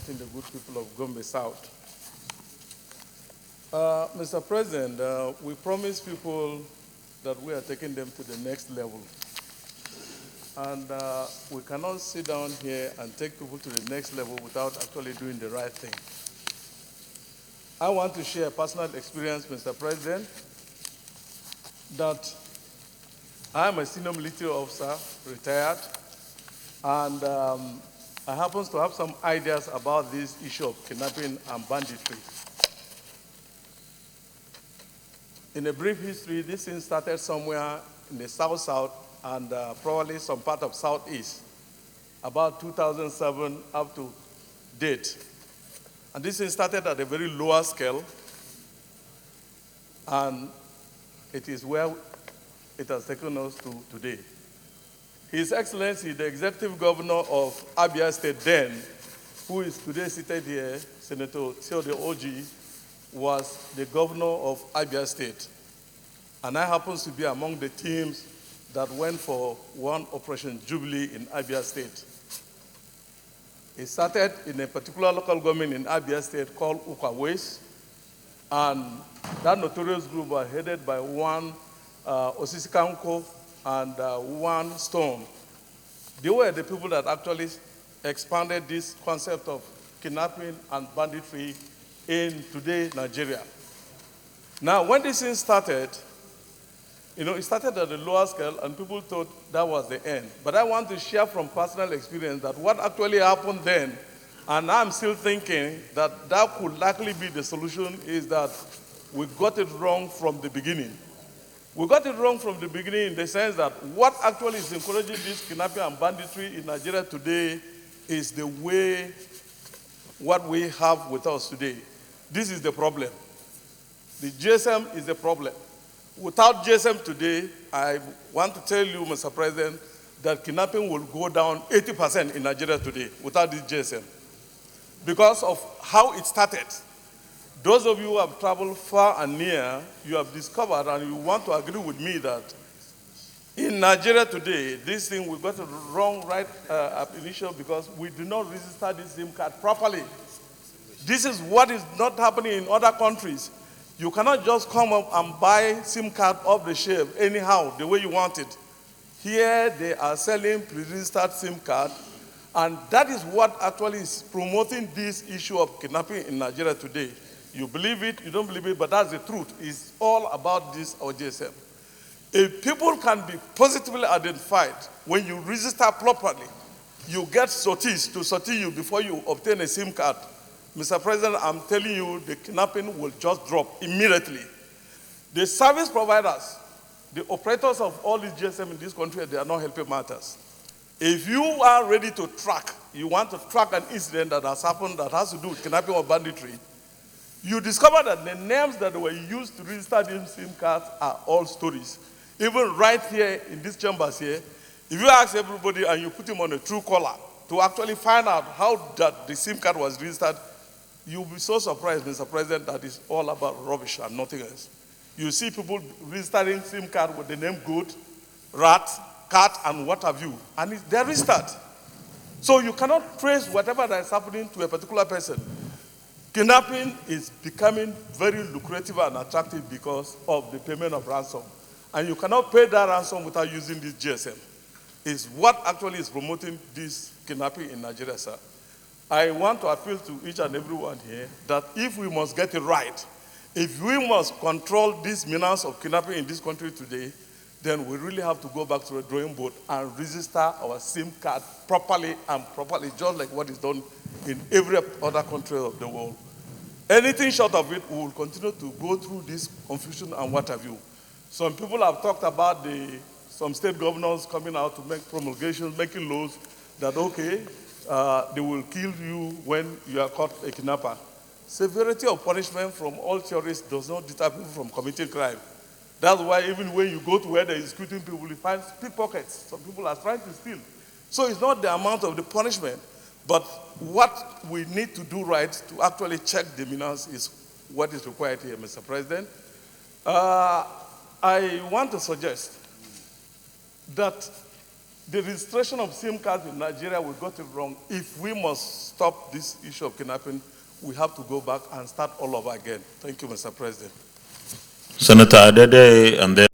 representing the good people of Gombe South. Mr. President, we promised people that we are taking them to the next level. And we cannot sit down here and take people to the next level without actually doing the right thing. I want to share a personal experience, Mr. President, that I'm a senior military officer, retired, and I happen to have some ideas about this issue of kidnapping and banditry. In a brief history, this thing started somewhere in the South and probably some part of Southeast, about 2007 up to date. And this thing started at a very lower scale, and it is where it has taken us to today. His Excellency, the Executive Governor of Abia State then, who is today seated here, Senator Theodore Oji, was the Governor of Abia State. And I happen to be among the teams that went for one Operation Jubilee in Abia State. It started in a particular local government in Abia State called Ukawes, and that notorious group was headed by one Osisikanko and one Stone. They were the people that actually expanded this concept of kidnapping and banditry in today Nigeria. Now, when this thing started, it started at a lower scale, and people thought that was the end. But I want to share from personal experience that what actually happened then, and I'm still thinking that that could likely be the solution, is that we got it wrong from the beginning. We got it wrong from the beginning in the sense that what actually is encouraging this kidnapping and banditry in Nigeria today is the way what we have with us today. This is the problem. The GSM is the problem. Without GSM today, I want to tell you, Mr. President, that kidnapping will go down 80% in Nigeria today without this GSM. Because of how it started. Those of you who have traveled far and near, you have discovered, and you want to agree with me that in Nigeria today, this thing, we got it wrong right at initial because we do not register this SIM card properly. This is what is not happening in other countries. You cannot just come up and buy SIM card off the shelf anyhow, the way you want it. Here, they are selling pre-registered SIM card, and that is what actually is promoting this issue of kidnapping in Nigeria today. You believe it, you don't believe it, but that's the truth. It's all about this GSM. If people can be positively identified, when you register properly, you get sorties to sortie you before you obtain a SIM card. Mr. President, I'm telling you, the kidnapping will just drop immediately. The service providers, the operators of all these GSM in this country, they are not helping matters. If you are ready to track, you want to track an incident that has happened that has to do with kidnapping or banditry, you discover that the names that were used to register these SIM cards are all stories. Even right here in these chambers here, if you ask everybody and you put him on a true caller to actually find out how that the SIM card was registered, you'll be so surprised, Mr. President, that it's all about rubbish and nothing else. You see people registering SIM card with the name goat, rat, cat, and what have you, and they're registered. So you cannot trace whatever that is happening to a particular person. Kidnapping is becoming very lucrative and attractive because of the payment of ransom. And you cannot pay that ransom without using this GSM. It's what actually is promoting this kidnapping in Nigeria, sir. I want to appeal to each and everyone here that if we must get it right, if we must control this menace of kidnapping in this country today, then we really have to go back to the drawing board and register our SIM card properly and properly, just like what is done in every other country of the world. Anything short of it, we will continue to go through this confusion and what have you. Some people have talked about some state governors coming out to make promulgations, making laws that, okay, they will kill you when you are caught a kidnapper. Severity of punishment from all theories does not deter people from committing crime. That's why even when you go to where they're executing people, you find pickpockets. Some people are trying to steal. So it's not the amount of the punishment, but what we need to do right to actually check the menace is what is required here, Mr. President. I want to suggest that the registration of SIM cards in Nigeria, we got it wrong. If we must stop this issue of kidnapping, we have to go back and start all over again. Thank you, Mr. President. Senator Adede, and then